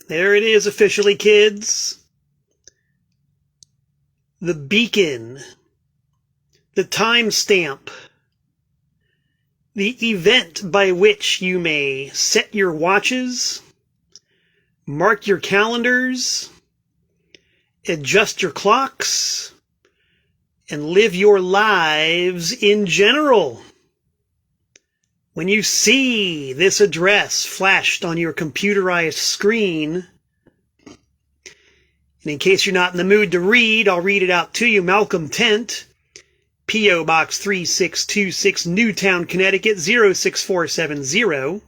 There it is officially, kids. The beacon. The timestamp. The event by which you may set your watches, mark your calendars, adjust your clocks, and live your lives in general. When you see this address flashed on your computerized screen, and in case you're not in the mood to read, I'll read it out to you. Malcolm Tent, P.O. Box 3626, Newtown, Connecticut, 06470.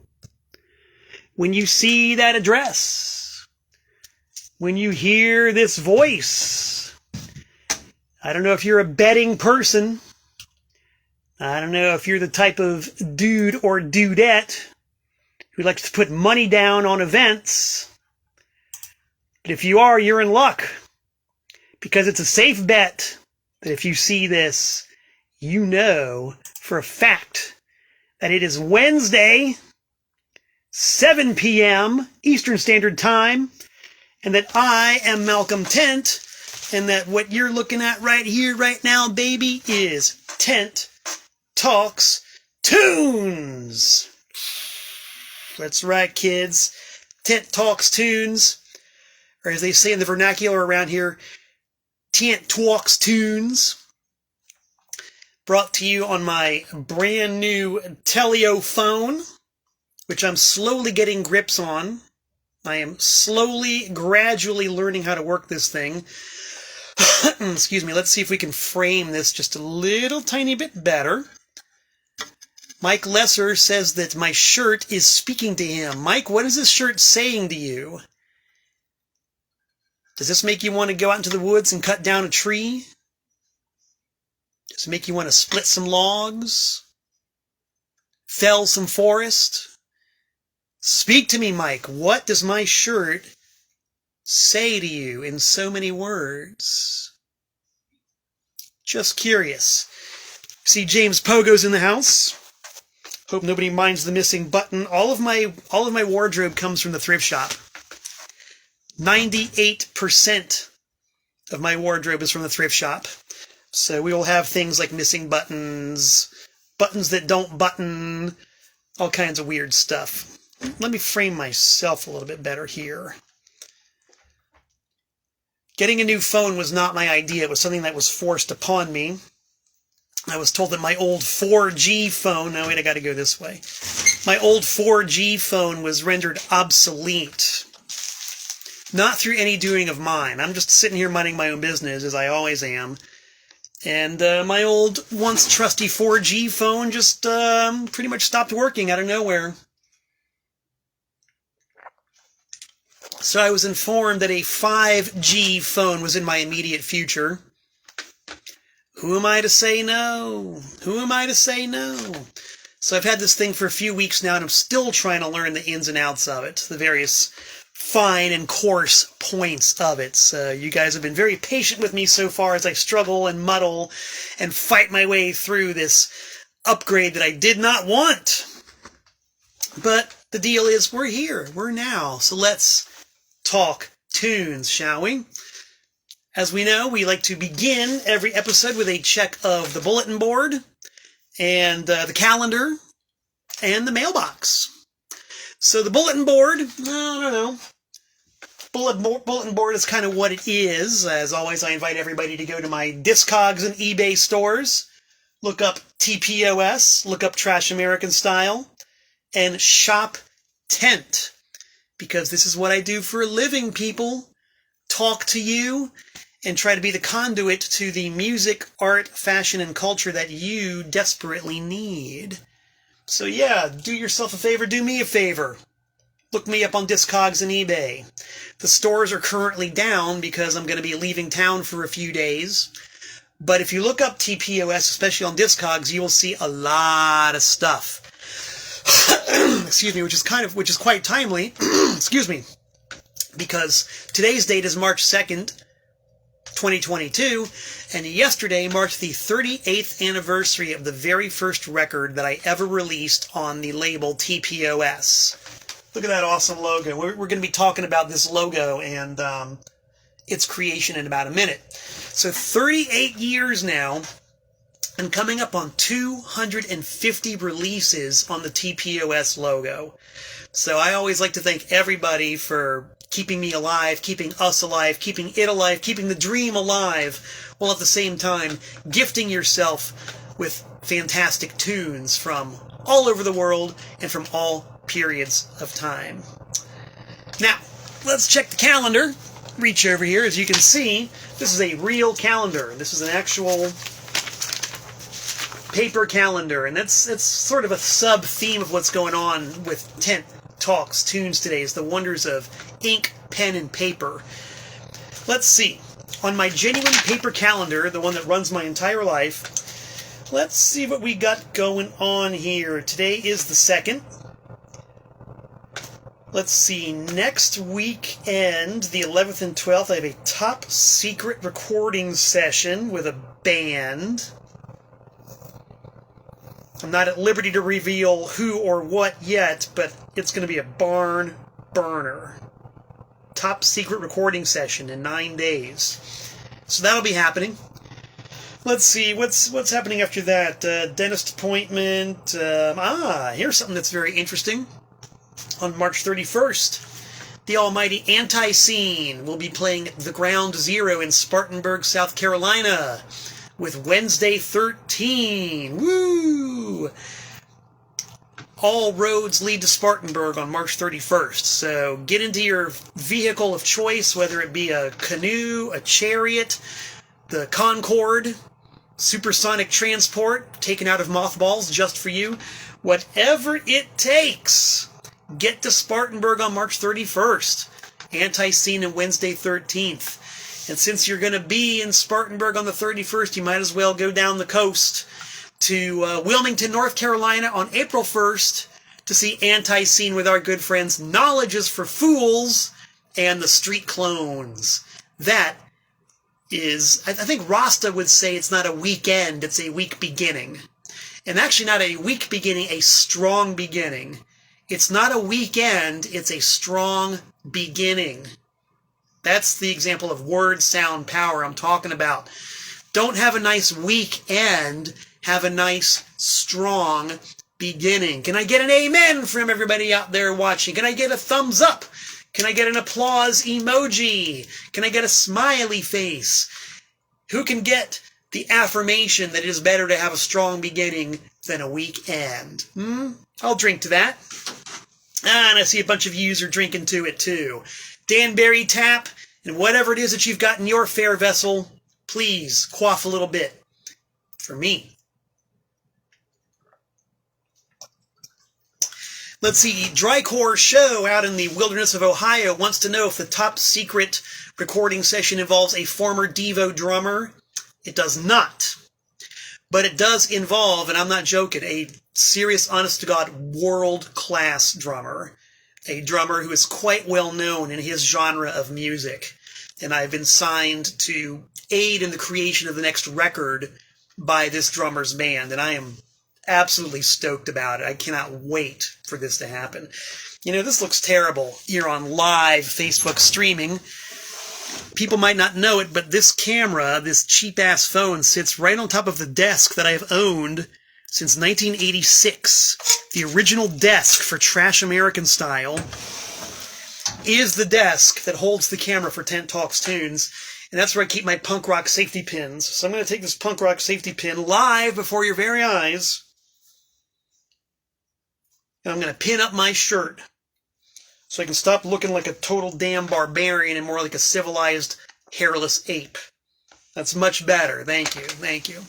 When you see that address, when you hear this voice, I don't know if you're a betting person. I don't know if you're the type of dude or dudette who likes to put money down on events. But if you are, you're in luck. Because it's a safe bet that if you see this, you know for a fact that it is Wednesday, 7 p.m. Eastern Standard Time, and that I am Malcolm Tent, and that what you're looking at right here, right now, baby, is Tent Talks Tunes. That's right, kids. Tent Talks Tunes, or as they say in the vernacular around here, Tent Talks Tunes. Brought to you on my brand new Teleo phone, which I'm slowly getting grips on. I am slowly, gradually learning how to work this thing. Excuse me, let's see if we can frame this just a little tiny bit better. Mike Lesser says that my shirt is speaking to him. Mike, what is this shirt saying to you? Does this make you want to go out into the woods and cut down a tree? Does it make you want to split some logs? Fell some forest? Speak to me, Mike. What does my shirt say to you in so many words? Just curious. See, James Pogo's in the house. Hope nobody minds the missing button. All of my wardrobe comes from the thrift shop. 98% of my wardrobe is from the thrift shop. So we will have things like missing buttons, buttons that don't button, all kinds of weird stuff. Let me frame myself a little bit better here. Getting a new phone was not my idea. It was something that was forced upon me. I was told that my old 4G phone... No, wait, I got to go this way. My old 4G phone was rendered obsolete. Not through any doing of mine. I'm just sitting here minding my own business, as I always am. And my old, once trusty 4G phone just pretty much stopped working out of nowhere. So I was informed that a 5G phone was in my immediate future. Who am I to say no? Who am I to say no? So I've had this thing for a few weeks now, and I'm still trying to learn the ins and outs of it, the various fine and coarse points of it. So you guys have been very patient with me so far as I struggle and muddle and fight my way through this upgrade that I did not want. But the deal is we're here. We're now. So let's talk tunes, shall we? As we know, we like to begin every episode with a check of the bulletin board and the calendar and the mailbox. So the bulletin board, I don't know. Bulletin board is kind of what it is. As always, I invite everybody to go to my Discogs and eBay stores, look up TPOS, look up Trash American Style, and shop Tent. Because this is what I do for a living, people. Talk to you and try to be the conduit to the music, art, fashion, and culture that you desperately need. So yeah, do yourself a favor, do me a favor. Look me up on Discogs and eBay. The stores are currently down because I'm going to be leaving town for a few days. But if you look up TPOS, especially on Discogs, you will see a lot of stuff. Excuse me, which is quite timely. Excuse me. Because today's date is March 2nd, 2022, and yesterday marked the 38th anniversary of the very first record that I ever released on the label TPOS. Look at that awesome logo. We're going to be talking about this logo and its creation in about a minute. So 38 years now, and coming up on 250 releases on the TPOS logo. So I always like to thank everybody for keeping me alive, keeping us alive, keeping it alive, keeping the dream alive, while at the same time gifting yourself with fantastic tunes from all over the world and from all periods of time. Now, let's check the calendar. Reach over here. As you can see, this is a real calendar. This is an actual paper calendar, and that's sort of a sub-theme of what's going on with Tent Talks Tunes today, is the wonders of ink, pen, and paper. Let's see. On my genuine paper calendar, the one that runs my entire life, let's see what we got going on here. Today is the 2nd. Let's see, next weekend, the 11th and 12th, I have a top secret recording session with a band. I'm not at liberty to reveal who or what yet, but it's going to be a barn burner. Top secret recording session in 9 days. So that'll be happening. Let's see, what's happening after that? Dentist appointment. Here's something that's very interesting. On March 31st, the almighty Antiseen will be playing the Ground Zero in Spartanburg, South Carolina, with Wednesday 13. Woo! All roads lead to Spartanburg on March 31st, so get into your vehicle of choice, whether it be a canoe, a chariot, the Concorde, supersonic transport taken out of mothballs just for you, whatever it takes. Get to Spartanburg on March 31st. Antiseen on Wednesday 13th. And since you're going to be in Spartanburg on the 31st, you might as well go down the coast to Wilmington, North Carolina on April 1st to see Antiseen with our good friends Knowledge is for Fools and the Street Clones. That is, I think Rasta would say it's not a weekend, it's a week beginning. And actually not a week beginning, a strong beginning. It's not a weekend, it's a strong beginning. That's the example of word, sound, power I'm talking about. Don't have a nice weekend, have a nice, strong beginning. Can I get an amen from everybody out there watching? Can I get a thumbs up? Can I get an applause emoji? Can I get a smiley face? Who can get the affirmation that it is better to have a strong beginning than a weak end? I'll drink to that. And I see a bunch of yous are drinking to it too. Danbury Tap, and whatever it is that you've got in your fair vessel, please quaff a little bit for me. Let's see, Drycore Show out in the wilderness of Ohio wants to know if the top secret recording session involves a former Devo drummer. It does not. But it does involve, and I'm not joking, a serious, honest-to-God, world-class drummer. A drummer who is quite well known in his genre of music. And I've been signed to aid in the creation of the next record by this drummer's band. And I am absolutely stoked about it. I cannot wait for this to happen. You know, this looks terrible here on live Facebook streaming. People might not know it, but this camera, this cheap-ass phone, sits right on top of the desk that I've owned since 1986. The original desk for Trash American Style is the desk that holds the camera for Tent Talks Tunes, and that's where I keep my punk rock safety pins. So I'm going to take this punk rock safety pin live before your very eyes, and I'm going to pin up my shirt so I can stop looking like a total damn barbarian and more like a civilized, hairless ape. That's much better. Thank you. Thank you.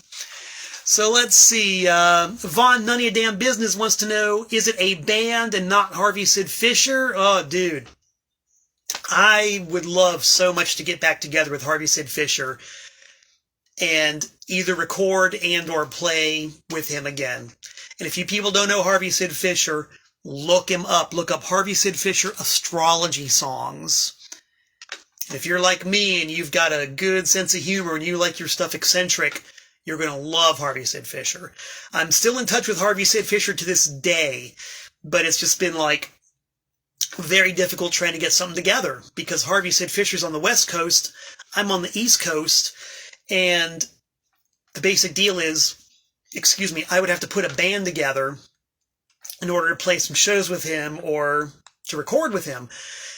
So let's see. Vaughn, none of your damn business wants to know, is it a band and not Harvey Sid Fisher? Oh, dude. I would love so much to get back together with Harvey Sid Fisher and either record and or play with him again. And if you people don't know Harvey Sid Fisher, look him up. Look up Harvey Sid Fisher astrology songs. And if you're like me and you've got a good sense of humor and you like your stuff eccentric, you're going to love Harvey Sid Fisher. I'm still in touch with Harvey Sid Fisher to this day, but it's just been like very difficult trying to get something together because Harvey Sid Fisher's on the West Coast, I'm on the East Coast, and the basic deal is, I would have to put a band together in order to play some shows with him or to record with him.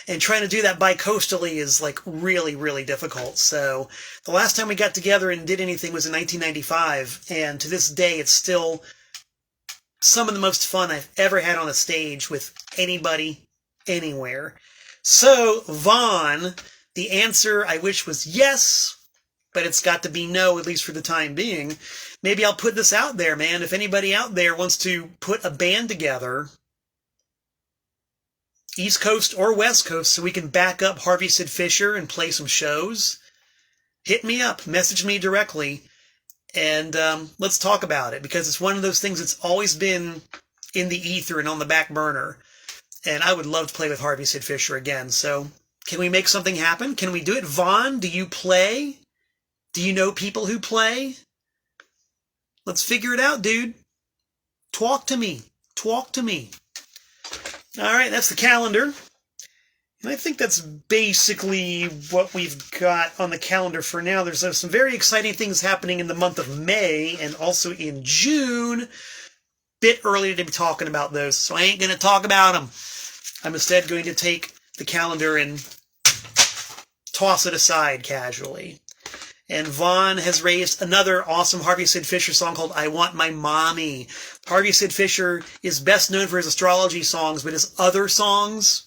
And trying to do that bi-coastally is like really, really difficult. So the last time we got together and did anything was in 1995. And to this day, it's still some of the most fun I've ever had on a stage with anybody, anywhere. So, Vaughn, the answer I wish was yes, but it's got to be no, at least for the time being. Maybe I'll put this out there, man. If anybody out there wants to put a band together, East Coast or West Coast, so we can back up Harvey Sid Fisher and play some shows, hit me up, message me directly, and let's talk about it, because it's one of those things that's always been in the ether and on the back burner, and I would love to play with Harvey Sid Fisher again. So can we make something happen? Can we do it? Vaughn, do you play? Do you know people who play? Let's figure it out, dude. Talk to me. Talk to me. All right, that's the calendar. And I think that's basically what we've got on the calendar for now. There's some very exciting things happening in the month of May and also in June. Bit early to be talking about those, so I ain't going to talk about them. I'm instead going to take the calendar and toss it aside casually. And Vaughn has raised another awesome Harvey Sid Fisher song called I Want My Mommy. Harvey Sid Fisher is best known for his astrology songs, but his other songs,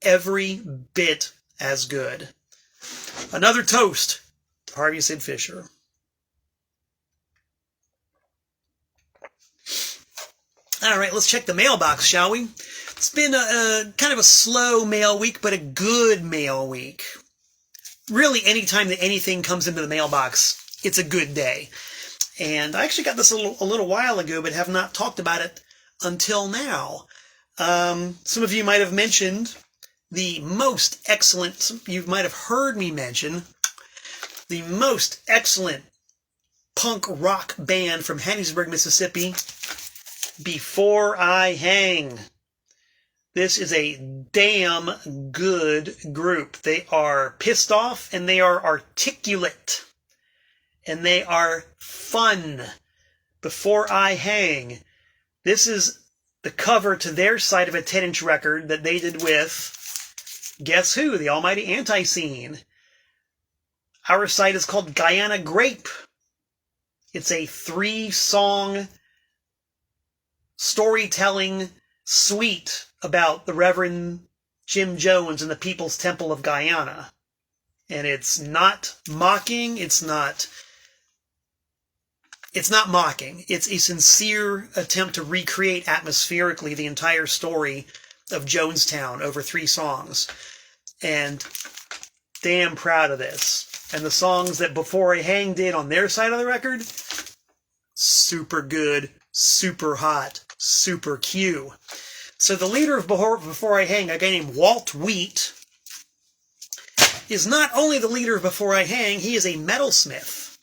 every bit as good. Another toast to Harvey Sid Fisher. All right, let's check the mailbox, shall we? It's been a kind of a slow mail week, but a good mail week. Really, anytime that anything comes into the mailbox, it's a good day. And I actually got this a little while ago, but have not talked about it until now. Some of you might have mentioned the most excellent, you might have heard me mention, the most excellent punk rock band from Hattiesburg, Mississippi, Before I Hang. This is a damn good group. They are pissed off, and they are articulate, and they are fun. Before I Hang. This is the cover to their side of a 10-inch record that they did with, guess who? The almighty Antiseen. Our side is called Guyana Grape. It's a 3-song storytelling suite about the Reverend Jim Jones and the People's Temple of Guyana. And it's not mocking, it's not mocking. It's a sincere attempt to recreate atmospherically the entire story of Jonestown over 3 songs. And damn proud of this. And the songs that Before I Hang did on their side of the record, super good, super hot, super Q. So the leader of Before I Hang, a guy named Walt Wheat, is not only the leader of Before I Hang, he is a metalsmith.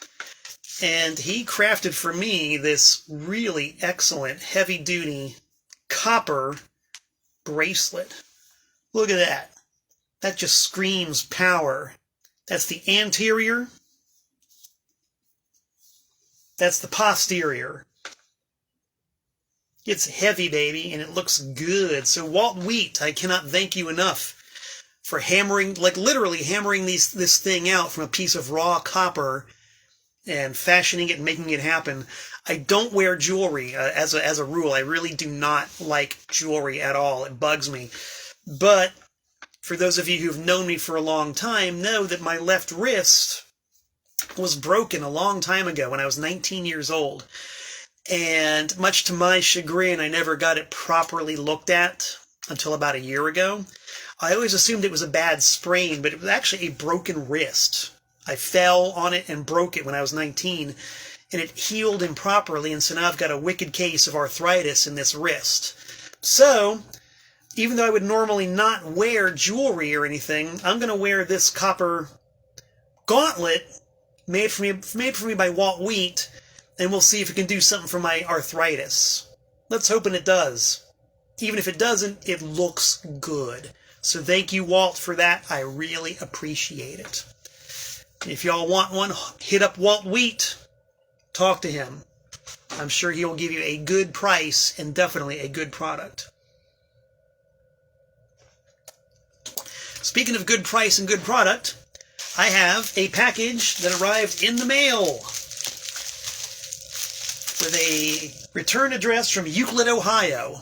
And he crafted for me this really excellent heavy-duty copper bracelet. Look at that. That just screams power. That's the anterior. That's the posterior. It's heavy, baby, and it looks good. So Walt Wheat, I cannot thank you enough for hammering, like literally hammering this thing out from a piece of raw copper and fashioning it and making it happen. I don't wear jewelry as a rule. I really do not like jewelry at all. It bugs me. But for those of you who've known me for a long time, know that my left wrist was broken a long time ago when I was 19 years old. And much to my chagrin, I never got it properly looked at until about a year ago. I always assumed it was a bad sprain, but it was actually a broken wrist. I fell on it and broke it when I was 19, and it healed improperly, and so now I've got a wicked case of arthritis in this wrist. So, even though I would normally not wear jewelry or anything, I'm going to wear this copper gauntlet made for me by Walt Wheat, and we'll see if it can do something for my arthritis. Let's hope it does. even if it doesn't, it looks good. So thank you, Walt, for that. I really appreciate it. If y'all want one, hit up Walt Wheat. Talk to him. I'm sure he'll give you a good price and definitely a good product. Speaking of good price and good product, I have a package that arrived in the mail with a return address from Euclid, Ohio.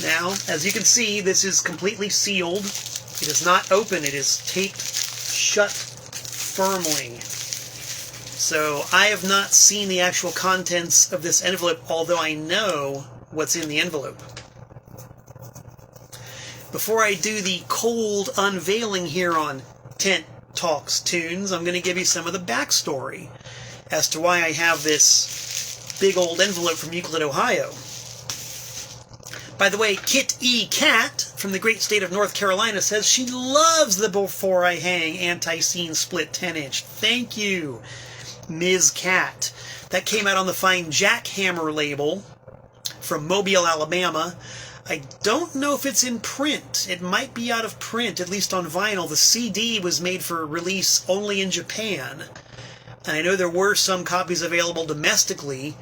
Now, as you can see, this is completely sealed. It is not open. It is taped shut firmly. So I have not seen the actual contents of this envelope, although I know what's in the envelope. Before I do the cold unveiling here on Tent Talks Tunes, I'm going to give you some of the backstory as to why I have this big old envelope from Euclid, Ohio. By the way, Kit E. Cat from the great state of North Carolina says she loves the Before I Hang Antiseen split 10-inch. Thank you, Ms. Cat. That came out on the fine Jackhammer label from Mobile, Alabama. I don't know if it's in print. It might be out of print, at least on vinyl. The CD was made for release only in Japan. And I know there were some copies available domestically.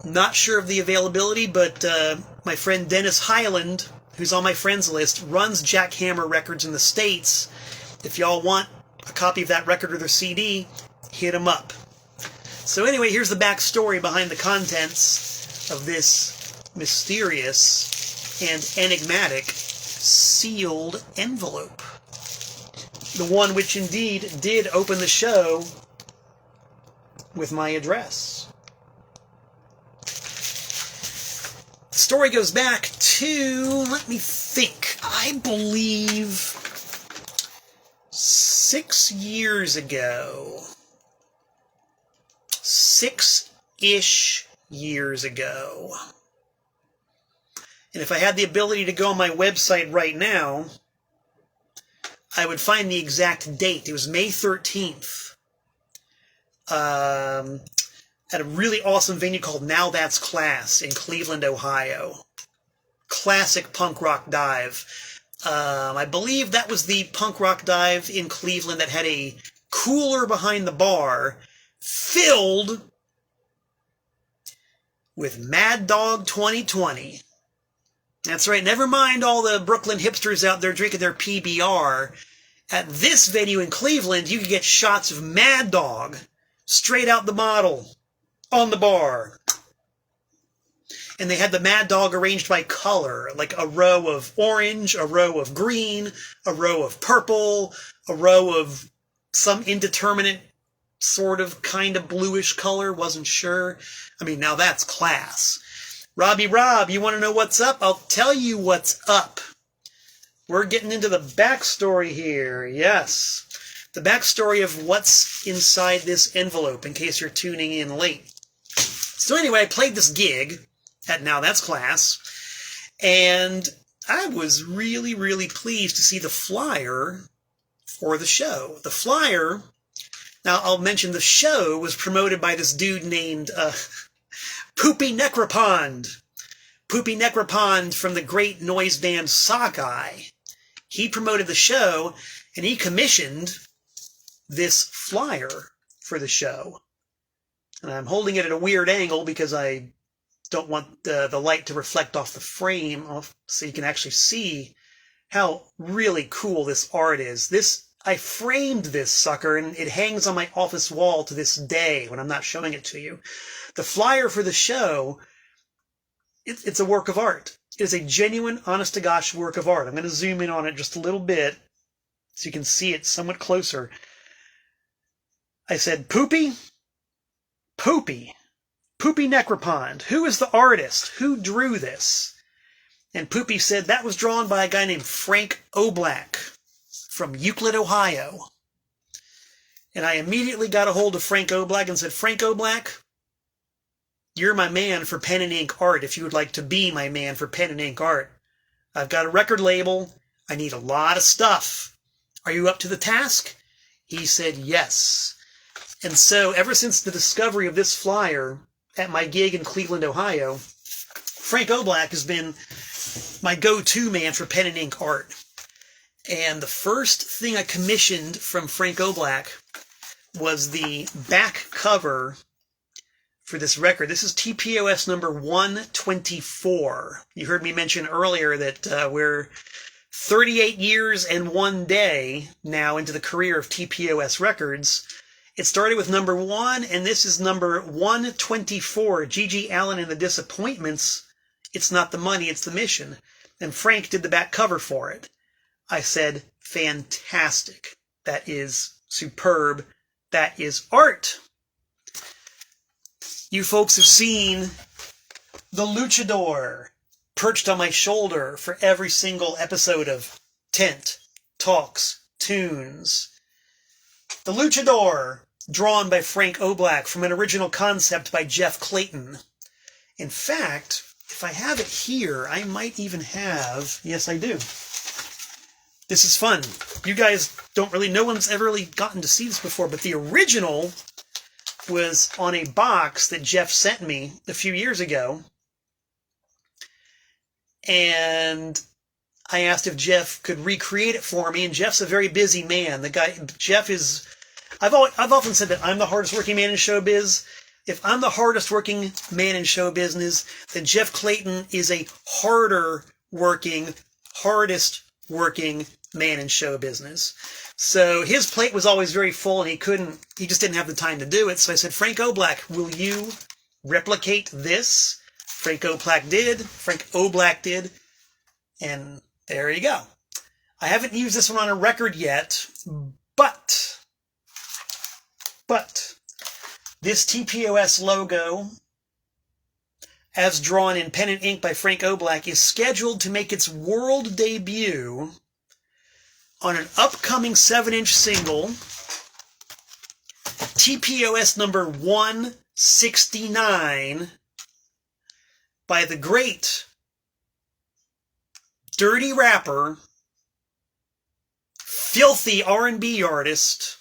Not sure of the availability, but my friend Dennis Highland, who's on my friends list, runs Jackhammer Records in the States. If y'all want a copy of that record or their CD, hit him up. So anyway, here's the backstory behind the contents of this mysterious and enigmatic sealed envelope. The one which indeed did open the show with my address. The story goes back to, let me think, I believe 6 years ago. 6-ish years ago. And if I had the ability to go on my website right now, I would find the exact date. It was May 13th. At a really awesome venue called Now That's Class in Cleveland, Ohio. Classic punk rock dive. I believe that was the punk rock dive in Cleveland that had a cooler behind the bar filled with Mad Dog 2020. That's right, never mind all the Brooklyn hipsters out there drinking their PBR. At this venue in Cleveland, you could get shots of Mad Dog straight out the bottle on the bar. And they had the Mad Dog arranged by color, like a row of orange, a row of green, a row of purple, a row of some indeterminate sort of kind of bluish color, wasn't sure. I mean, now that's class. Robbie Rob, you want to know what's up? I'll tell you what's up. We're getting into the backstory here. Yes. The backstory of what's inside this envelope, in case you're tuning in late. So anyway, I played this gig at Now That's Class, and I was really, really pleased to see the flyer for the show. The flyer, now I'll mention the show was promoted by this dude named Poopy Necropond. Poopy Necropond from the great noise band Sockeye. He promoted the show, and he commissioned this flyer for the show. And I'm holding it at a weird angle because I don't want the light to reflect off the frame so you can actually see how really cool this art is. I framed this sucker, and it hangs on my office wall to this day when I'm not showing it to you. The flyer for the show, it's a work of art. It is a genuine, honest-to-gosh work of art. I'm going to zoom in on it just a little bit so you can see it somewhat closer. I said, Poopy Necropond, who is the artist? Who drew this? And Poopy said that was drawn by a guy named Frank O'Black from Euclid, Ohio. And I immediately got a hold of Frank O'Black and said, Frank O'Black, you're my man for pen and ink art if you would like to be my man for pen and ink art. I've got a record label. I need a lot of stuff. Are you up to the task? He said yes. And so ever since the discovery of this flyer at my gig in Cleveland, Ohio, Frank O'Black has been my go-to man for pen and ink art. And the first thing I commissioned from Frank Oblak was the back cover for this record. This is TPOS number 124. You heard me mention earlier that we're 38 years and 1 day now into the career of TPOS Records. It started with number 1, and this is number 124, G.G. Allin and the Disappointments. It's not the money, it's the mission. And Frank did the back cover for it. I said, fantastic. That is superb. That is art. You folks have seen the Luchador perched on my shoulder for every single episode of Tent Talks Tunes. The Luchador, drawn by Frank Oblak from an original concept by Jeff Clayton. In fact, if I have it here, I might even have... Yes, I do. This is fun. You guys don't really... No one's ever really gotten to see this before, but the original was on a box that Jeff sent me a few years ago. And I asked if Jeff could recreate it for me, and Jeff's a very busy man. Jeff is... I've often said that I'm the hardest working man in showbiz. If I'm the hardest working man in show business, then Jeff Clayton is a harder working, hardest working man in show business. So his plate was always very full, and he just didn't have the time to do it. So I said, Frank Oblak, will you replicate this? Frank Oblak did, and there you go. I haven't used this one on a record yet, but this TPOS logo, as drawn in pen and ink by Frank Oblak, is scheduled to make its world debut on an upcoming 7-inch single, TPOS number 169, by the great dirty rapper, filthy R&B artist,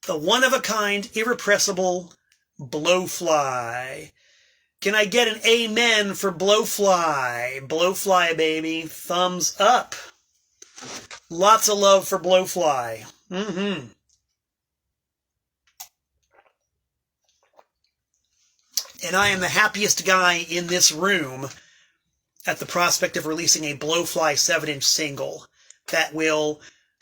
the one-of-a-kind, irrepressible Blowfly. Can I get an amen for Blowfly? Blowfly, baby. Thumbs up. Lots of love for Blowfly. And I am the happiest guy in this room at the prospect of releasing a Blowfly 7-inch single that will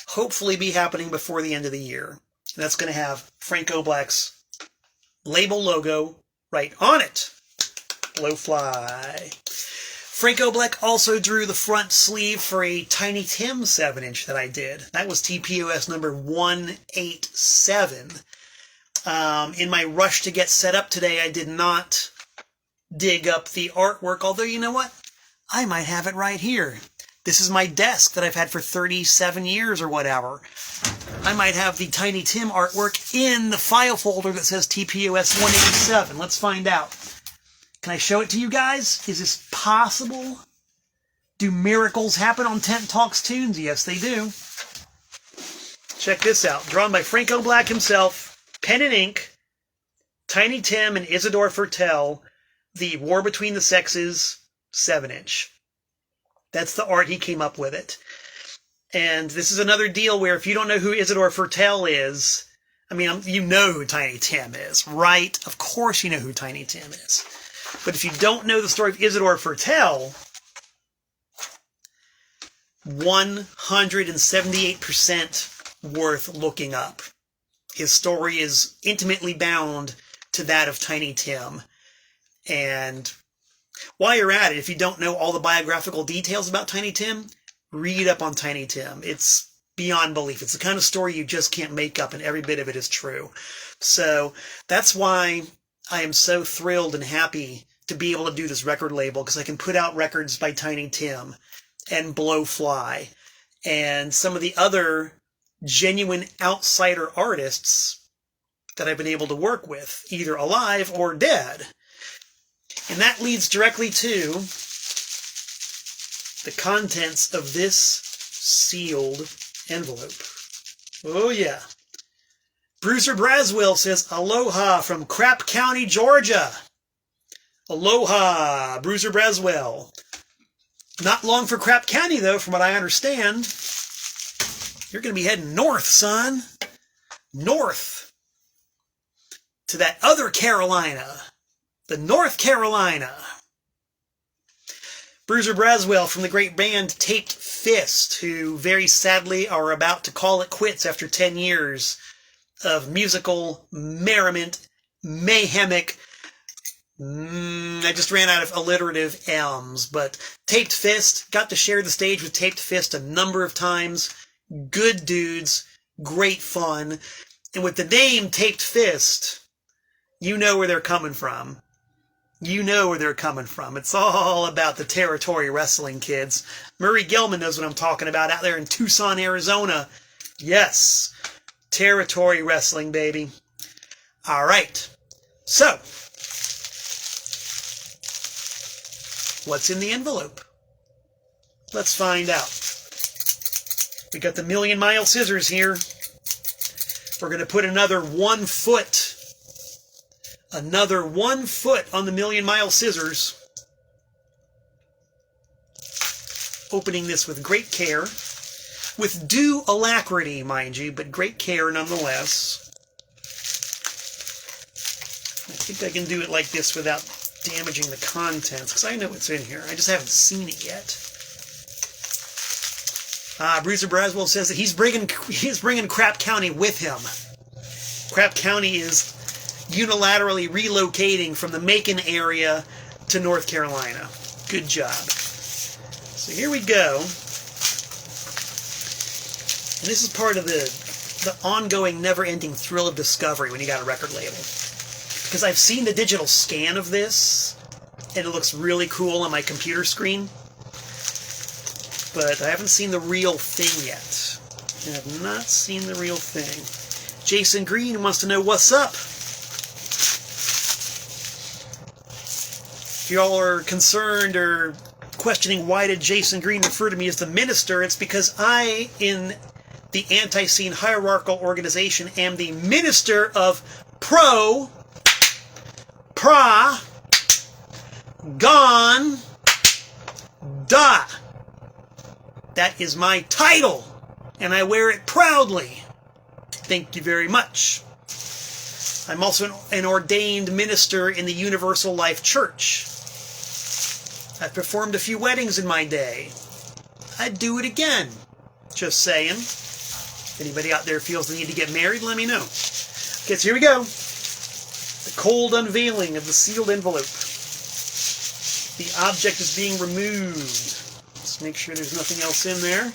hopefully be happening before the end of the year. And that's going to have Frank Oblak's label logo right on it. Blowfly. Frank Oblak also drew the front sleeve for a Tiny Tim 7-inch that I did. That was TPOS number 187. In my rush to get set up today, I did not dig up the artwork, although you know what? I might have it right here. This is my desk that I've had for 37 years or whatever. I might have the Tiny Tim artwork in the file folder that says TPOS 187. Let's find out. Can I show it to you guys? Is this possible? Do miracles happen on Tent Talks Tunes? Yes, they do. Check this out. Drawn by Frank Oblak himself, pen and ink, Tiny Tim and Isidore Fertel, the War Between the Sexes 7-inch. That's the art he came up with it. And this is another deal where if you don't know who Isidore Fertel is, I mean, you know who Tiny Tim is, right? Of course you know who Tiny Tim is. But if you don't know the story of Isidore Fertel, 178% worth looking up. His story is intimately bound to that of Tiny Tim. And while you're at it, if you don't know all the biographical details about Tiny Tim, read up on Tiny Tim. It's beyond belief. It's the kind of story you just can't make up, and every bit of it is true. So that's why I am so thrilled and happy to be able to do this record label, because I can put out records by Tiny Tim and Blowfly and some of the other genuine outsider artists that I've been able to work with, either alive or dead. And that leads directly to the contents of this sealed envelope. Oh, yeah. Bruiser Braswell says, aloha from Crap County, Georgia. Aloha, Bruiser Braswell. Not long for Crap County, though, from what I understand. You're going to be heading north, son. North. To that other Carolina. The North Carolina. Bruiser Braswell from the great band Taped Fist, who very sadly are about to call it quits after 10 years of musical merriment, mayhemic. I just ran out of alliterative M's, but Taped Fist, got to share the stage with Taped Fist a number of times. Good dudes, great fun. And with the name Taped Fist, you know where they're coming from. You know where they're coming from. It's all about the territory wrestling, kids. Murray Gelman knows what I'm talking about out there in Tucson, Arizona. Yes, territory wrestling, baby. All right. So, what's in the envelope? Let's find out. We got the Million Mile Scissors here. We're going to put another 1 foot. Another 1 foot on the Million Mile Scissors. Opening this with great care. With due alacrity, mind you, but great care nonetheless. I think I can do it like this without damaging the contents, because I know what's in here. I just haven't seen it yet. Bruiser Braswell says that he's bringing Crap County with him. Crap County is unilaterally relocating from the Macon area to North Carolina. Good job. So here we go. And this is part of the ongoing, never-ending thrill of discovery when you got a record label. Because I've seen the digital scan of this, and it looks really cool on my computer screen. But I haven't seen the real thing yet. I have not seen the real thing. Jason Green wants to know what's up. If y'all are concerned or questioning why did Jason Green refer to me as the minister, it's because I, in the Antiseen hierarchical organization, am the minister of propaganda. That is my title, and I wear it proudly. Thank you very much. I'm also an ordained minister in the Universal Life Church. I've performed a few weddings in my day. I'd do it again. Just saying. If anybody out there feels the need to get married, let me know. Okay, so here we go. The cold unveiling of the sealed envelope. The object is being removed. Let's make sure there's nothing else in there.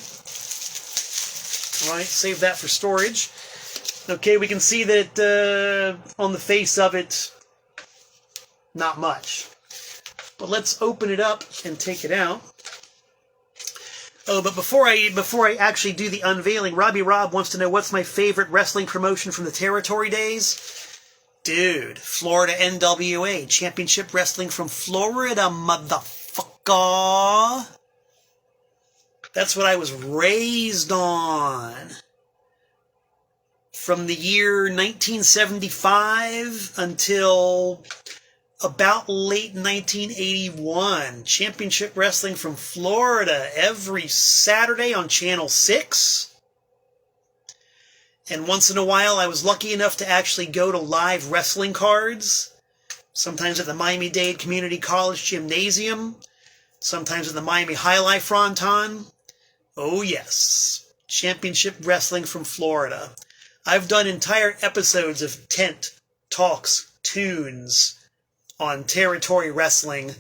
All right, save that for storage. Okay, we can see that on the face of it, not much. But let's open it up and take it out. Oh, but before I actually do the unveiling, Robbie Rob wants to know what's my favorite wrestling promotion from the territory days. Dude, Florida NWA, Championship Wrestling from Florida, motherfucker. That's what I was raised on. From the year 1975 until about late 1981. Championship Wrestling from Florida every Saturday on Channel 6. And once in a while, I was lucky enough to actually go to live wrestling cards. Sometimes at the Miami-Dade Community College Gymnasium. Sometimes at the Miami High Life Fronton. Oh yes, Championship Wrestling from Florida. I've done entire episodes of Tent Talks Tunes on territory wrestling,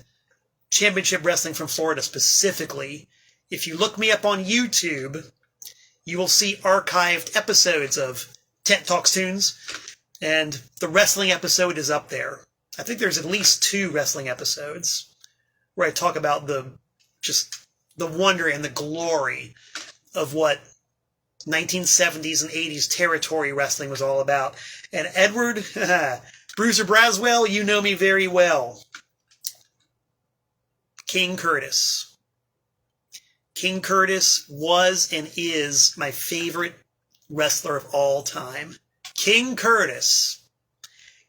Championship Wrestling from Florida specifically. If you look me up on YouTube, you will see archived episodes of Tent Talks Tunes, and the wrestling episode is up there. I think there's at least 2 wrestling episodes where I talk about the wonder and the glory of what 1970s and 80s territory wrestling was all about. And Edward, Bruiser Braswell, you know me very well. King Curtis. King Curtis was and is my favorite wrestler of all time. King Curtis.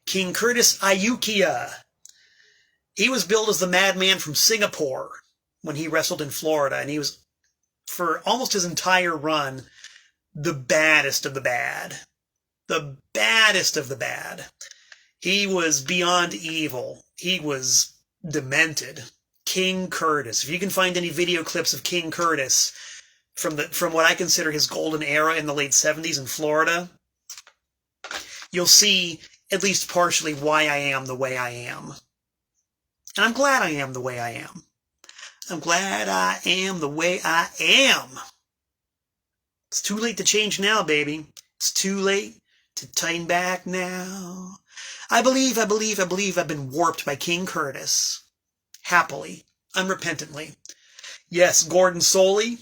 King Curtis Ayukia. He was billed as the Madman from Singapore. when he wrestled in Florida, and he was, for almost his entire run, the baddest of the bad. The baddest of the bad. He was beyond evil. He was demented. King Curtis. If you can find any video clips of King Curtis from what I consider his golden era in the late 70s in Florida, you'll see at least partially why I am the way I am. And I'm glad I am the way I am. I'm glad I am the way I am. It's too late to change now, baby. It's too late to turn back now. I believe I've been warped by King Curtis. Happily, unrepentantly. Yes, Gordon Soley,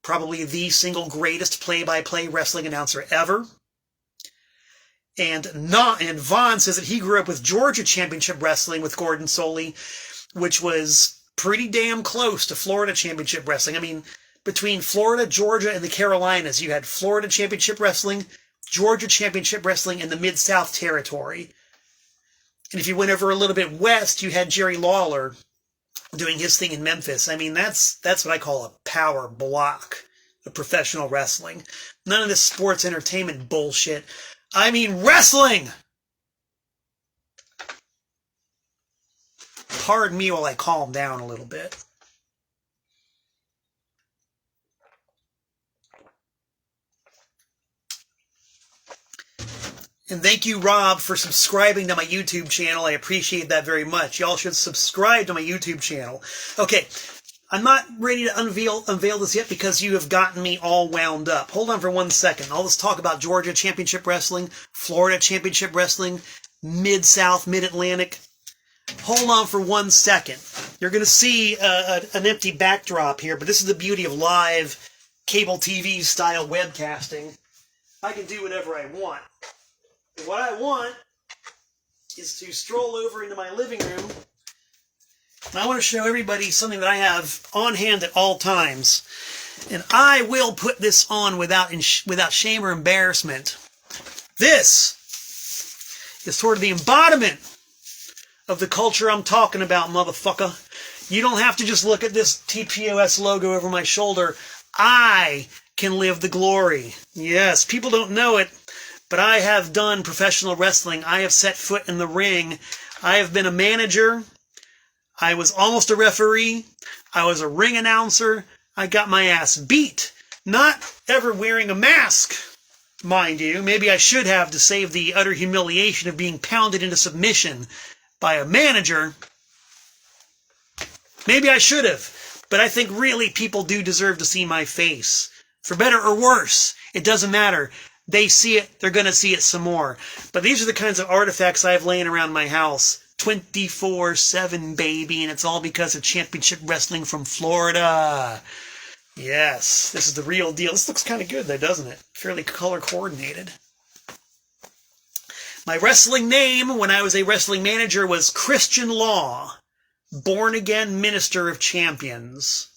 probably the single greatest play-by-play wrestling announcer ever. And Vaughn says that he grew up with Georgia Championship Wrestling with Gordon Soley, which was pretty damn close to Florida Championship Wrestling. I mean, between Florida, Georgia, and the Carolinas, you had Florida Championship Wrestling, Georgia Championship Wrestling, and the Mid-South Territory. And if you went over a little bit west, you had Jerry Lawler doing his thing in Memphis. I mean, that's what I call a power block of professional wrestling. None of this sports entertainment bullshit. I mean wrestling! Pardon me while I calm down a little bit. And thank you, Rob, for subscribing to my YouTube channel. I appreciate that very much. Y'all should subscribe to my YouTube channel. Okay, I'm not ready to unveil this yet because you have gotten me all wound up. Hold on for 1 second. Let's talk about Georgia Championship Wrestling, Florida Championship Wrestling, Mid-South, Mid-Atlantic. Hold on for 1 second. You're going to see an empty backdrop here, but this is the beauty of live cable TV style webcasting. I can do whatever I want. And what I want is to stroll over into my living room, and I want to show everybody something that I have on hand at all times. And I will put this on without shame or embarrassment. This is sort of the embodiment of the culture I'm talking about, motherfucker. You don't have to just look at this TPOS logo over my shoulder. I can live the glory. Yes, people don't know it, but I have done professional wrestling. I have set foot in the ring. I have been a manager. I was almost a referee. I was a ring announcer. I got my ass beat. Not ever wearing a mask, mind you. Maybe I should have to save the utter humiliation of being pounded into submission by a manager. Maybe I should have. But I think really people do deserve to see my face. For better or worse, it doesn't matter. They see it, they're going to see it some more. But these are the kinds of artifacts I have laying around my house. 24/7, baby, and it's all because of Championship Wrestling from Florida. Yes, this is the real deal. This looks kind of good, though, doesn't it? Fairly color-coordinated. My wrestling name when I was a wrestling manager was Christian Law, born-again minister of champions.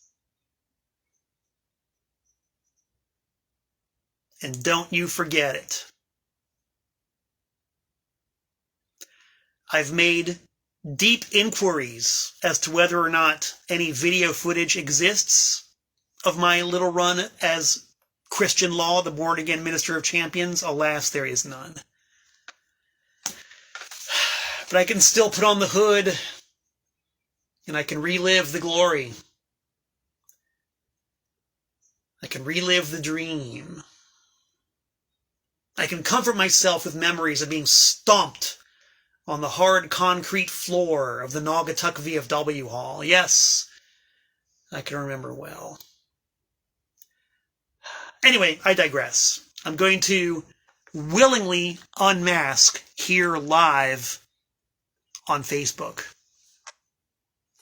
And don't you forget it. I've made deep inquiries as to whether or not any video footage exists of my little run as Christian Law, the born-again minister of champions. Alas, there is none. But I can still put on the hood, and I can relive the glory. I can relive the dream. I can comfort myself with memories of being stomped on the hard concrete floor of the Naugatuck VFW Hall. Yes, I can remember well. Anyway, I digress. I'm going to willingly unmask here live on Facebook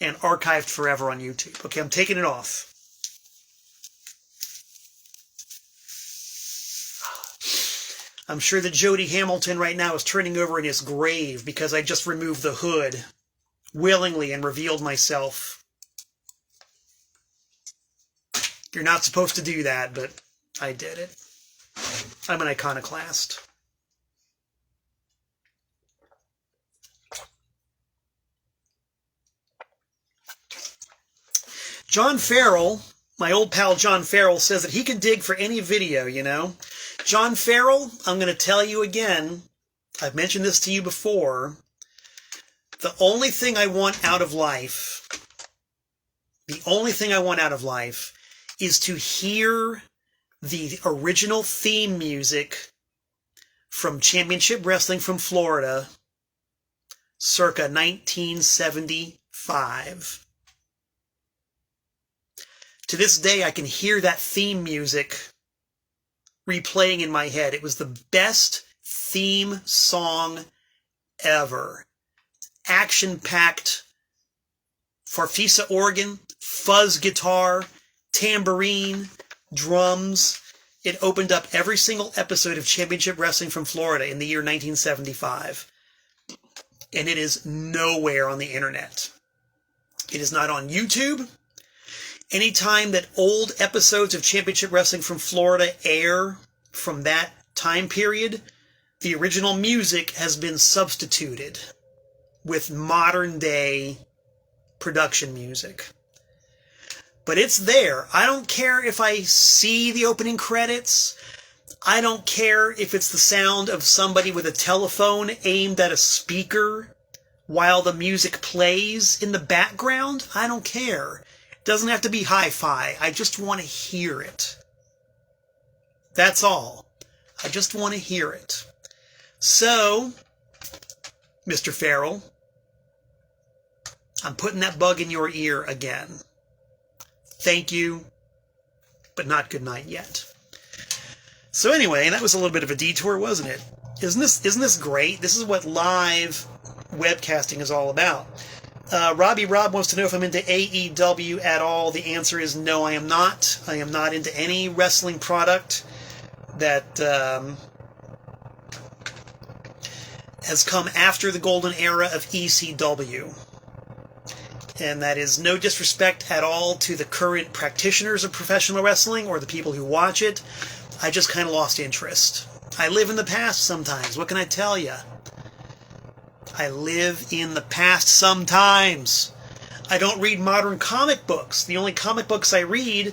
and archived forever on YouTube. Okay, I'm taking it off. I'm sure that Jody Hamilton right now is turning over in his grave because I just removed the hood willingly and revealed myself. You're not supposed to do that, but I did it. I'm an iconoclast. John Farrell, my old pal John Farrell, says that he can dig for any video, you know. John Farrell, I'm going to tell you again, I've mentioned this to you before, the only thing I want out of life, is to hear the original theme music from Championship Wrestling from Florida, circa 1975. To this day, I can hear that theme music replaying in my head. It was the best theme song ever. Action-packed, farfisa organ, fuzz guitar, tambourine, drums. It opened up every single episode of Championship Wrestling from Florida in the year 1975. And it is nowhere on the internet. It is not on YouTube. Anytime that old episodes of Championship Wrestling from Florida air from that time period, the original music has been substituted with modern day production music. But it's there. I don't care if I see the opening credits. I don't care if it's the sound of somebody with a telephone aimed at a speaker while the music plays in the background. I don't care. It doesn't have to be hi-fi. I just want to hear it. That's all. I just want to hear it. So, Mr. Farrell, I'm putting that bug in your ear again. Thank you, but not good night yet. So anyway, that was a little bit of a detour, wasn't it? Isn't this great? This is what live webcasting is all about. Robbie Rob wants to know if I'm into AEW at all. The answer is no, I am not. I am not into any wrestling product that has come after the golden era of ECW. And that is no disrespect at all to the current practitioners of professional wrestling or the people who watch it. I just kind of lost interest. I live in the past sometimes. What can I tell you? I live in the past sometimes. I don't read modern comic books. The only comic books I read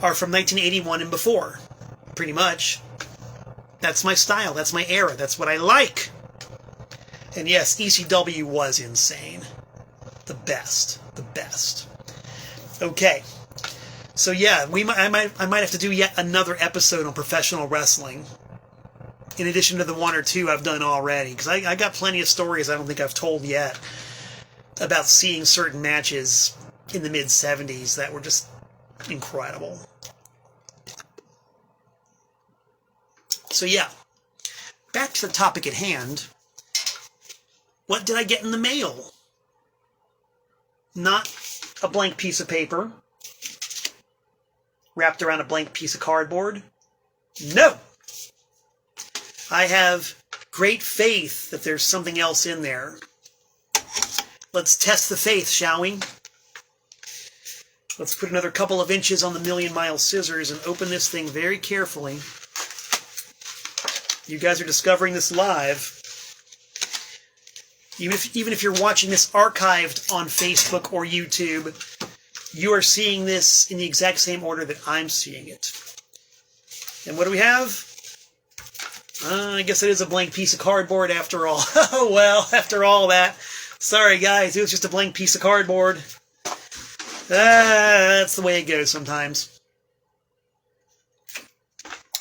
are from 1981 and before. Pretty much. That's my style. That's my era. That's what I like. And yes, ECW was insane. The best. Okay. So yeah, I might have to do yet another episode on professional wrestling, in addition to the one or two I've done already, because I got plenty of stories I don't think I've told yet about seeing certain matches in the mid-70s that were just incredible. So yeah, back to the topic at hand. What did I get in the mail? Not a blank piece of paper wrapped around a blank piece of cardboard. No! I have great faith that there's something else in there. Let's test the faith, shall we? Let's put another couple of inches on the million-mile scissors and open this thing very carefully. You guys are discovering this live. Even if you're watching this archived on Facebook or YouTube, you are seeing this in the exact same order that I'm seeing it. And what do we have? I guess it is a blank piece of cardboard after all. Oh, well, after all that. Sorry, guys, it was just a blank piece of cardboard. That's the way it goes sometimes.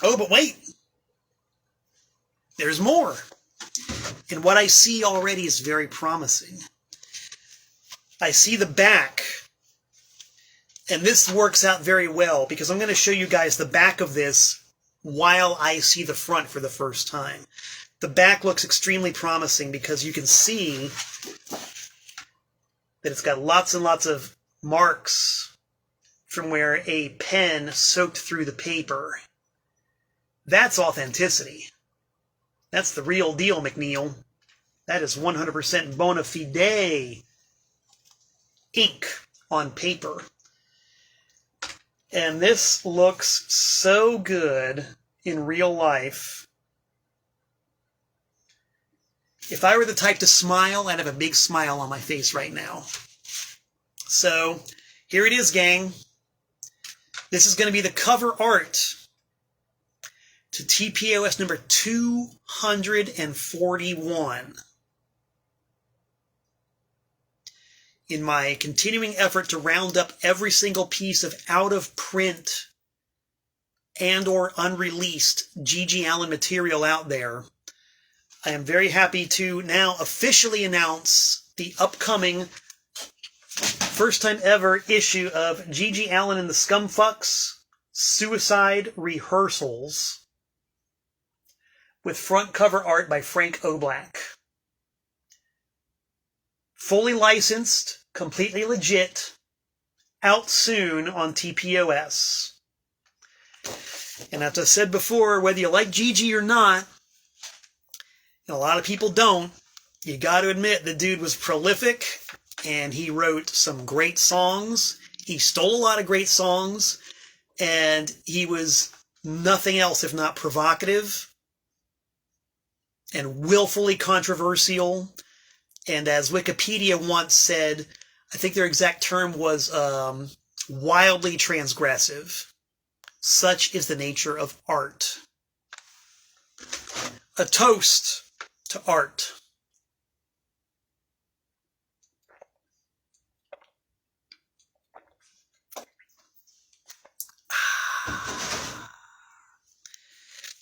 Oh, but wait. There's more. And what I see already is very promising. I see the back. And this works out very well, because I'm going to show you guys the back of this while I see the front for the first time. The back looks extremely promising because you can see that it's got lots and lots of marks from where a pen soaked through the paper. That's authenticity. That's the real deal, McNeil. That is 100% bona fide ink on paper. And this looks so good in real life. If I were the type to smile, I'd have a big smile on my face right now. So, Here it is, gang. This is going to be the cover art to TPOS number 241. In my continuing effort to round up every single piece of out-of-print and or unreleased G.G. Allin material out there, I am very happy to now officially announce the upcoming first time ever issue of G.G. Allin and the Scumfucks Suicide Rehearsals with front cover art by Frank O'Black. Fully licensed, completely legit, out soon on TPOS. And as I said before, whether you like G.G. or not, and a lot of people don't, you got to admit the dude was prolific and he wrote some great songs. He stole a lot of great songs, and he was nothing else if not provocative and willfully controversial. And as Wikipedia once said, I think their exact term was wildly transgressive. Such is the nature of art. A toast to art.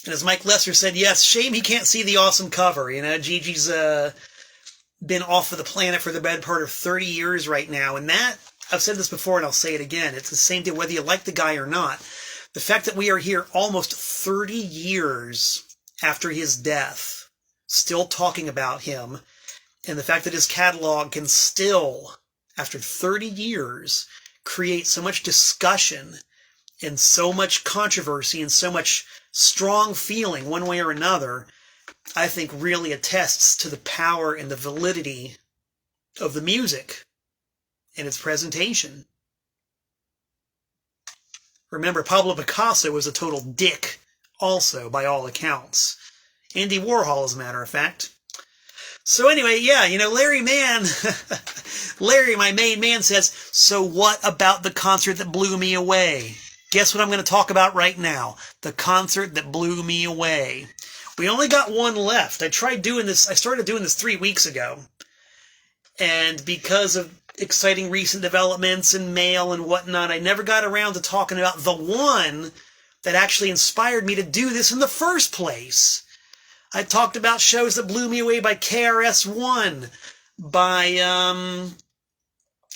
And as Mike Lesser said, yes, shame he can't see the awesome cover. You know, Gigi's been off of the planet for the better part of 30 years right now. And that, I've said this before and I'll say it again, it's the same deal whether you like the guy or not. The fact that we are here almost 30 years after his death, still talking about him, and the fact that his catalog can still, after 30 years, create so much discussion and so much controversy and so much strong feeling one way or another, I think really attests to the power and the validity of the music and its presentation. Remember, Pablo Picasso was a total dick also, by all accounts. Andy Warhol, as a matter of fact. So anyway, yeah, you know, Larry, my main man, says, so what about the concert that blew me away? Guess what I'm going to talk about right now? The concert that blew me away. We only got one left. I started doing this 3 weeks ago. And because of exciting recent developments and mail and whatnot, I never got around to talking about the one that actually inspired me to do this in the first place. I talked about shows that blew me away by KRS-One, by, I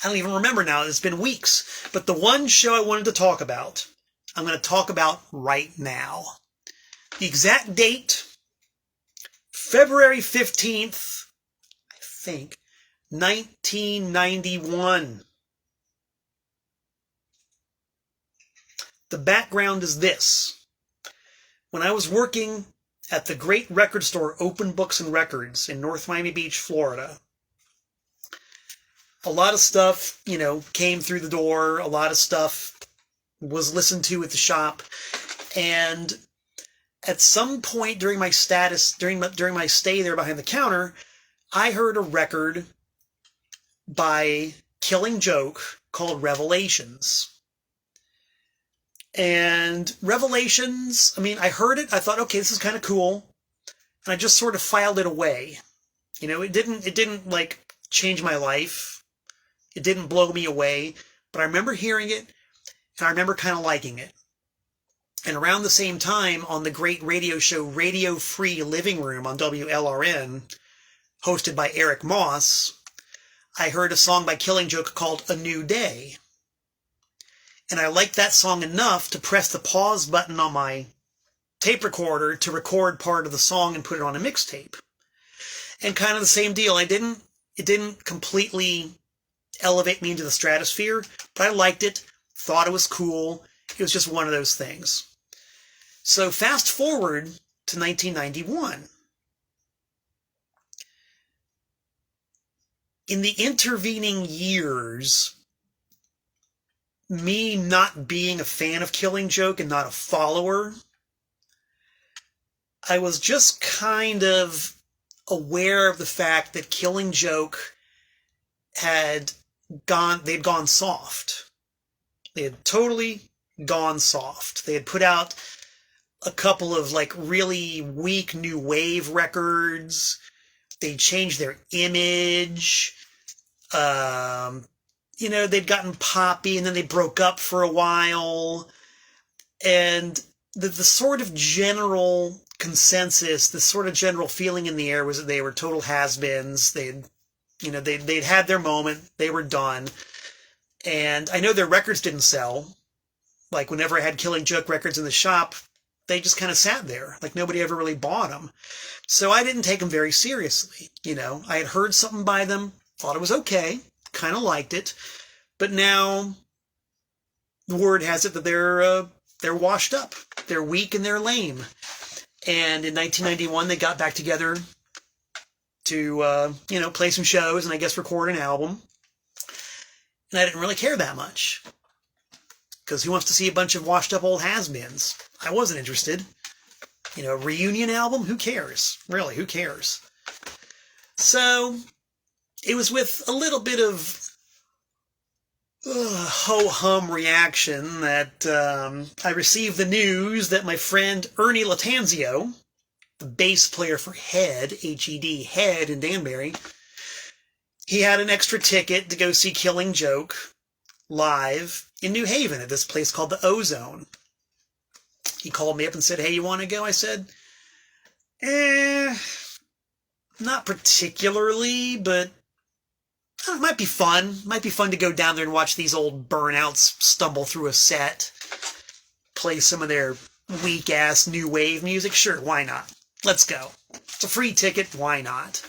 don't even remember now, it's been weeks. But the one show I wanted to talk about, I'm going to talk about right now. The exact date, February 15th, I think, 1991. The background is this. When I was working at the great record store Open Books and Records in North Miami Beach, Florida, a lot of stuff, you know, came through the door. A lot of stuff was listened to at the shop. And at some point during my during my stay there behind the counter, I heard a record by Killing Joke called Revelations. And Revelations, I mean, I heard it, I thought, okay, this is kind of cool. And I just sort of filed it away. You know, it didn't like change my life. It didn't blow me away, but I remember hearing it and I remember kind of liking it. And around the same time, on the great radio show Radio Free Living Room on WLRN, hosted by Eric Moss, I heard a song by Killing Joke called A New Day. And I liked that song enough to press the pause button on my tape recorder to record part of the song and put it on a mixtape. And kind of the same deal. It didn't completely elevate me into the stratosphere, but I liked it, thought it was cool. It was just one of those things. So fast forward to 1991. In the intervening years, me not being a fan of Killing Joke and not a follower, I was just kind of aware of the fact that Killing Joke they'd gone soft. They had totally gone soft. They had put out a couple of like really weak new wave records. They changed their image. You know, they'd gotten poppy and then they broke up for a while. And the sort of general consensus, the sort of general feeling in the air was that they were total has-beens. They'd had their moment. They were done. And I know their records didn't sell. Like whenever I had Killing Joke records in the shop, they just kind of sat there. Like nobody ever really bought them. So I didn't take them very seriously. You know, I had heard something by them, thought it was okay, kind of liked it. But now the word has it that they're washed up. They're weak and they're lame. And in 1991, they got back together to, you know, play some shows and I guess record an album. And I didn't really care that much. Because who wants to see a bunch of washed up old has-beens? I wasn't interested. You know, reunion album? Who cares? Really, who cares? So, it was with a little bit of ho-hum reaction that I received the news that my friend Ernie Latanzio, the bass player for Head, H-E-D, Head in Danbury, he had an extra ticket to go see Killing Joke live in New Haven at this place called the Ozone. He called me up and said, hey, you want to go? I said, not particularly, but it might be fun. Might be fun to go down there and watch these old burnouts stumble through a set, play some of their weak-ass new wave music. Sure, why not? Let's go. It's a free ticket. Why not?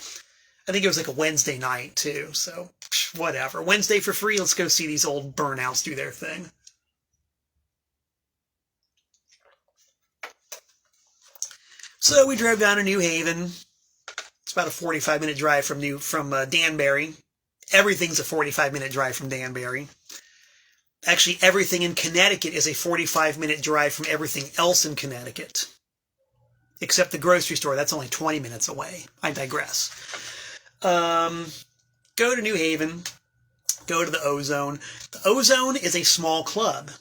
I think it was like a Wednesday night, too, so whatever. Wednesday for free, let's go see these old burnouts do their thing. So we drove down to New Haven. It's about a 45-minute drive from Danbury. Everything's a 45-minute drive from Danbury. Actually, everything in Connecticut is a 45-minute drive from everything else in Connecticut. Except the grocery store. That's only 20 minutes away. I digress. Go to New Haven. Go to the Ozone. The Ozone is a small club.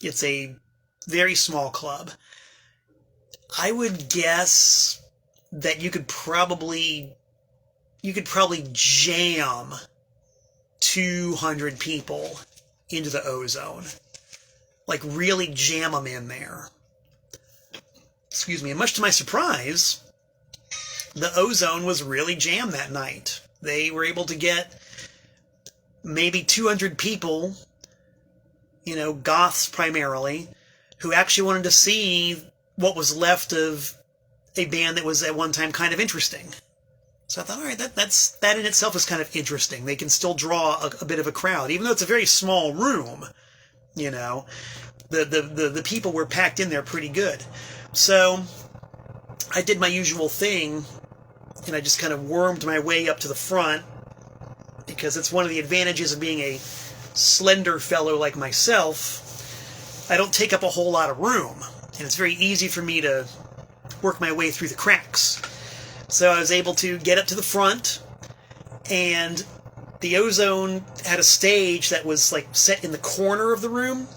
It's a very small club. I would guess that you could probably jam 200 people into the Ozone. Like, really jam them in there. Excuse me. And much to my surprise, the Ozone was really jammed that night. They were able to get maybe 200 people, you know, goths primarily, who actually wanted to see what was left of a band that was at one time kind of interesting. So I thought, all right, that in itself is kind of interesting. They can still draw a bit of a crowd, even though it's a very small room. You know, the people were packed in there pretty good. So I did my usual thing, and I just kind of wormed my way up to the front, because it's one of the advantages of being a slender fellow like myself. I don't take up a whole lot of room, and it's very easy for me to work my way through the cracks. So I was able to get up to the front, and the Ozone had a stage that was like set in the corner of the room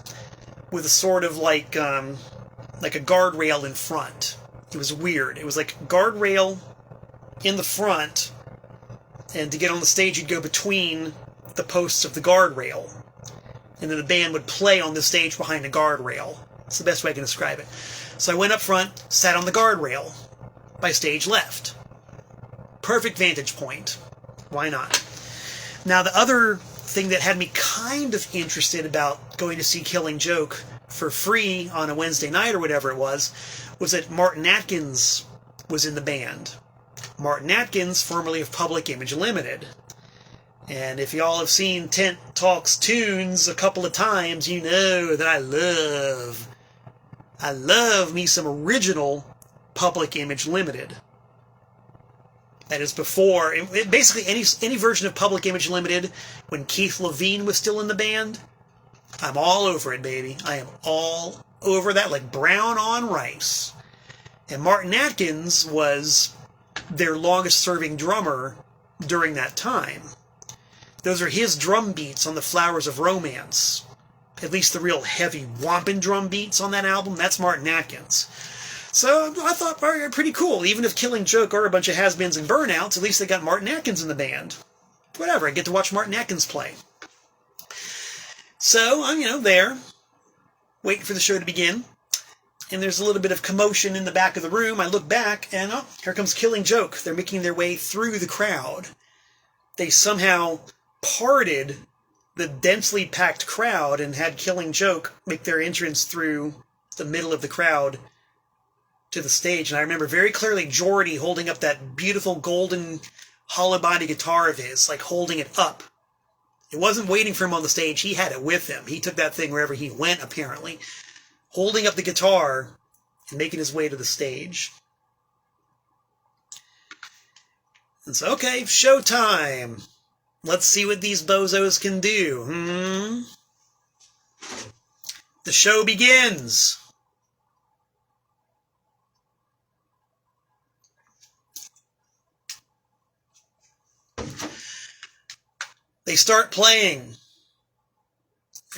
with a sort of like a guardrail in front. It was weird. It was like a guardrail in the front, and to get on the stage you'd go between the posts of the guardrail, and then the band would play on the stage behind the guardrail. It's the best way I can describe it. So I went up front, sat on the guardrail by stage left. Perfect vantage point. Why not? Now, the other thing that had me kind of interested about going to see Killing Joke for free on a Wednesday night or whatever it was that Martin Atkins was in the band. Martin Atkins, formerly of Public Image Limited. And if y'all have seen Tent Talks Tunes a couple of times, you know that I love me some original Public Image Limited. That is before, basically any version of Public Image Limited when Keith Levine was still in the band. I'm all over it, baby. I am all over that like brown on rice. And Martin Atkins was their longest-serving drummer during that time. Those are his drum beats on the Flowers of Romance at least the real heavy whomping drum beats on that album, that's Martin Atkins. So I thought, all right, pretty cool. Even if Killing Joke are a bunch of has-beens and burnouts, at least they got Martin Atkins in the band. Whatever, I get to watch Martin Atkins play. So I'm, there, waiting for the show to begin. And there's a little bit of commotion in the back of the room. I look back, and here comes Killing Joke. They're making their way through the crowd. They somehow parted the densely packed crowd and had Killing Joke make their entrance through the middle of the crowd to the stage. And I remember very clearly Geordie holding up that beautiful golden hollow body guitar of his, like holding it up. It wasn't waiting for him on the stage. He had it with him. He took that thing wherever he went, apparently, holding up the guitar and making his way to the stage. And so, okay, showtime. Let's see what these bozos can do. The show begins. They start playing.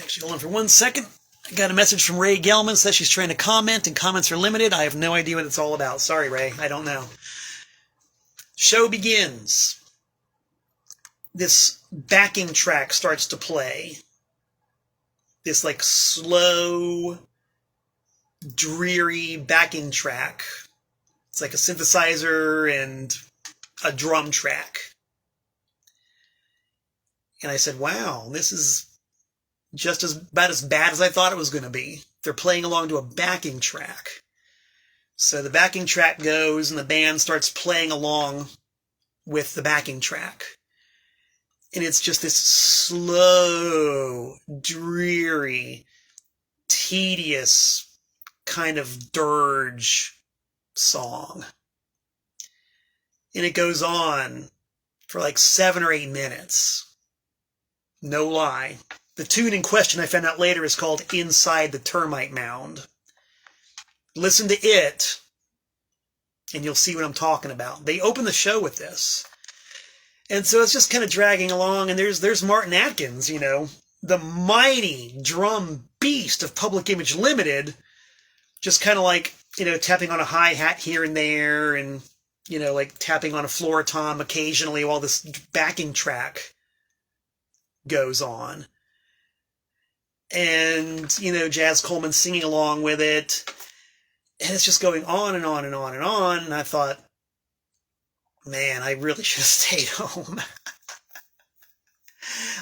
Actually, hold on for 1 second. I got a message from Ray Gelman, says she's trying to comment, and comments are limited. I have no idea what it's all about. Sorry, Ray. I don't know. Show begins. This backing track starts to play. This, like, slow, dreary backing track. It's like a synthesizer and a drum track. And I said, wow, this is just about as bad as I thought it was going to be. They're playing along to a backing track. So the backing track goes, and the band starts playing along with the backing track. And it's just this slow, dreary, tedious kind of dirge song. And it goes on for like 7 or 8 minutes. No lie. The tune in question, I found out later, is called Inside the Termite Mound. Listen to it, and you'll see what I'm talking about. They open the show with this. And so it's just kind of dragging along, and there's Martin Atkins, the mighty drum beast of Public Image Limited, just kind of like, tapping on a hi-hat here and there, and, like tapping on a floor tom occasionally while this backing track goes on. And, Jazz Coleman singing along with it. And it's just going on and on and on and on. And I thought, man, I really should have stayed home.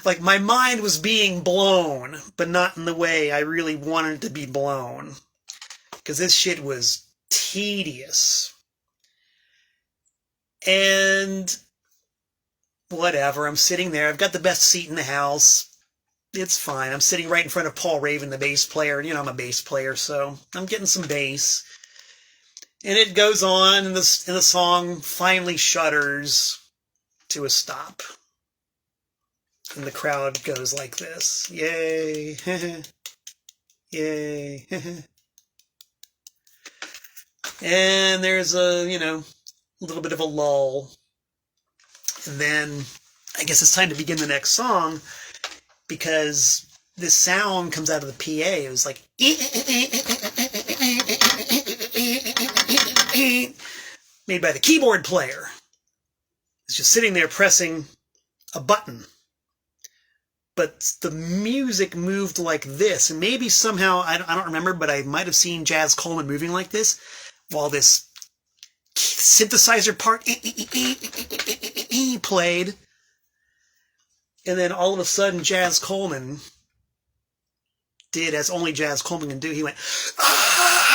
Like, my mind was being blown, but not in the way I really wanted it to be blown. Because this shit was tedious. And whatever, I'm sitting there. I've got the best seat in the house. It's fine. I'm sitting right in front of Paul Raven, the bass player. And, I'm a bass player, so I'm getting some bass. And it goes on, and the song finally shudders to a stop. And the crowd goes like this. Yay. Yay. And there's a little bit of a lull. And then I guess it's time to begin the next song, because this sound comes out of the PA. It was like made by the keyboard player. It's just sitting there pressing a button. But the music moved like this, and maybe somehow, I don't remember, but I might have seen Jazz Coleman moving like this, while this synthesizer part played. And then all of a sudden, Jazz Coleman did as only Jazz Coleman can do. He went, ah!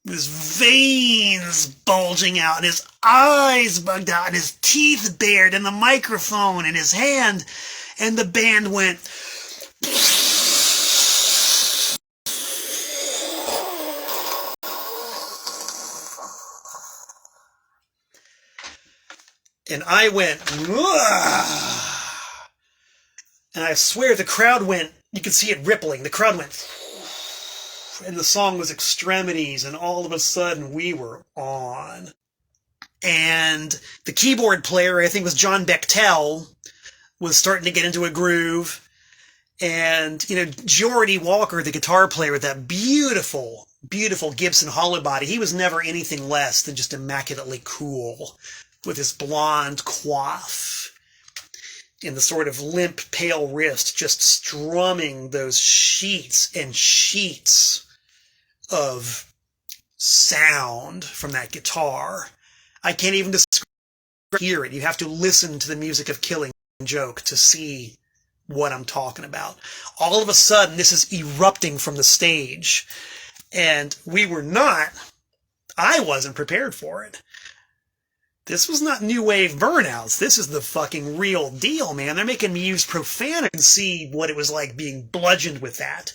His veins bulging out, and his eyes bugged out, and his teeth bared, and the microphone in his hand, and the band went. And I went, "Ugh." And I swear the crowd went, you could see it rippling, the crowd went, and the song was Extremities, and all of a sudden we were on. And the keyboard player, I think it was John Bechtel, was starting to get into a groove, And, you know, Geordie Walker, the guitar player with that beautiful, beautiful Gibson hollow body, he was never anything less than just immaculately cool with his blonde coif and the sort of limp, pale wrist, just strumming those sheets and sheets of sound from that guitar. I can't even hear it. You have to listen to the music of Killing Joke to see what I'm talking about. All of a sudden, this is erupting from the stage, and I wasn't prepared for it. This was not new wave burnouts. This is the fucking real deal, man. They're making me use profanity and see what it was like being bludgeoned with that.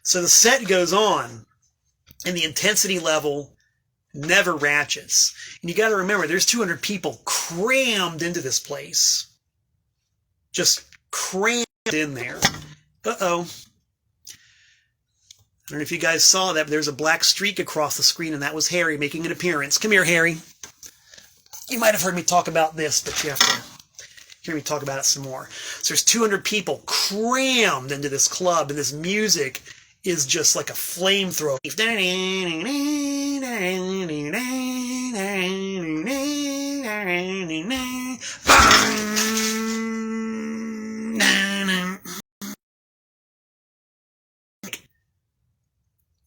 So the set goes on, and the intensity level never ratchets. And you got to remember, there's 200 people crammed into this place. Just crammed in there. Uh-oh. I don't know if you guys saw that, but there's a black streak across the screen, and that was Harry making an appearance. Come here, Harry. You might have heard me talk about this, but you have to hear me talk about it some more. So there's 200 people crammed into this club, and this music is just like a flamethrower.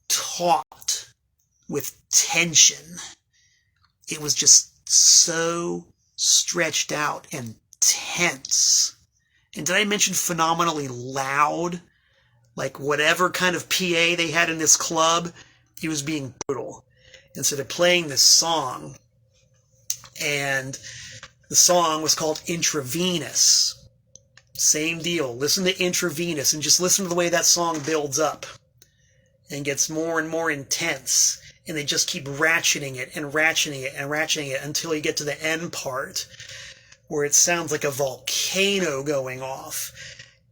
Taut with tension. It was just so stretched out and tense. And did I mention phenomenally loud? Like whatever kind of PA they had in this club, it was being brutal. And so they're playing this song, and the song was called Intravenous. Same deal. Listen to Intravenous and just listen to the way that song builds up and gets more and more intense. And they just keep ratcheting it and ratcheting it and ratcheting it until you get to the end part where it sounds like a volcano going off.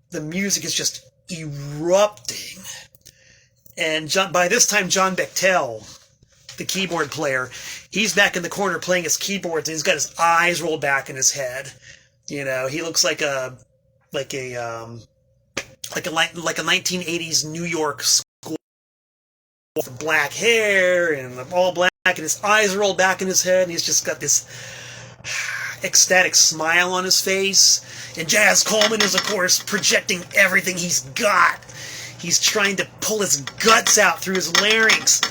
The music is just erupting. And by this time, John Bechtel, the keyboard player, he's back in the corner playing his keyboards, and he's got his eyes rolled back in his head. You know, he looks like a 1980s New York school with black hair and all black, and his eyes rolled back in his head, and he's just got this ecstatic smile on his face. And Jazz Coleman is, of course, projecting everything he's got. He's trying to pull his guts out through his larynx.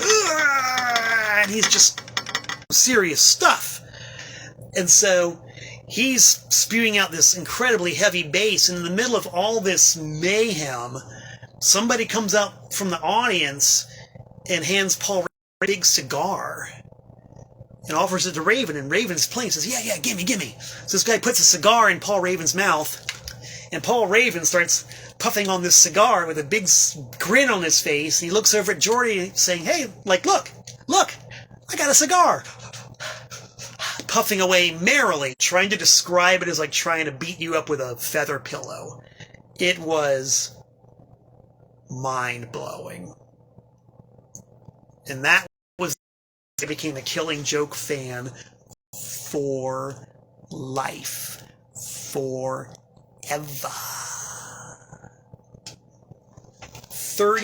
And he's just serious stuff. And so he's spewing out this incredibly heavy bass, and in the middle of all this mayhem, somebody comes out from the audience and hands Paul a big cigar and offers it to Raven, and Raven's playing, says, yeah, gimme. So this guy puts a cigar in Paul Raven's mouth, and Paul Raven starts puffing on this cigar with a big grin on his face, and he looks over at Geordie saying, hey, like, look, I got a cigar. Puffing away merrily, trying to describe it as like trying to beat you up with a feather pillow. It was mind-blowing. And that was, I became a Killing Joke fan for life. Forever. 30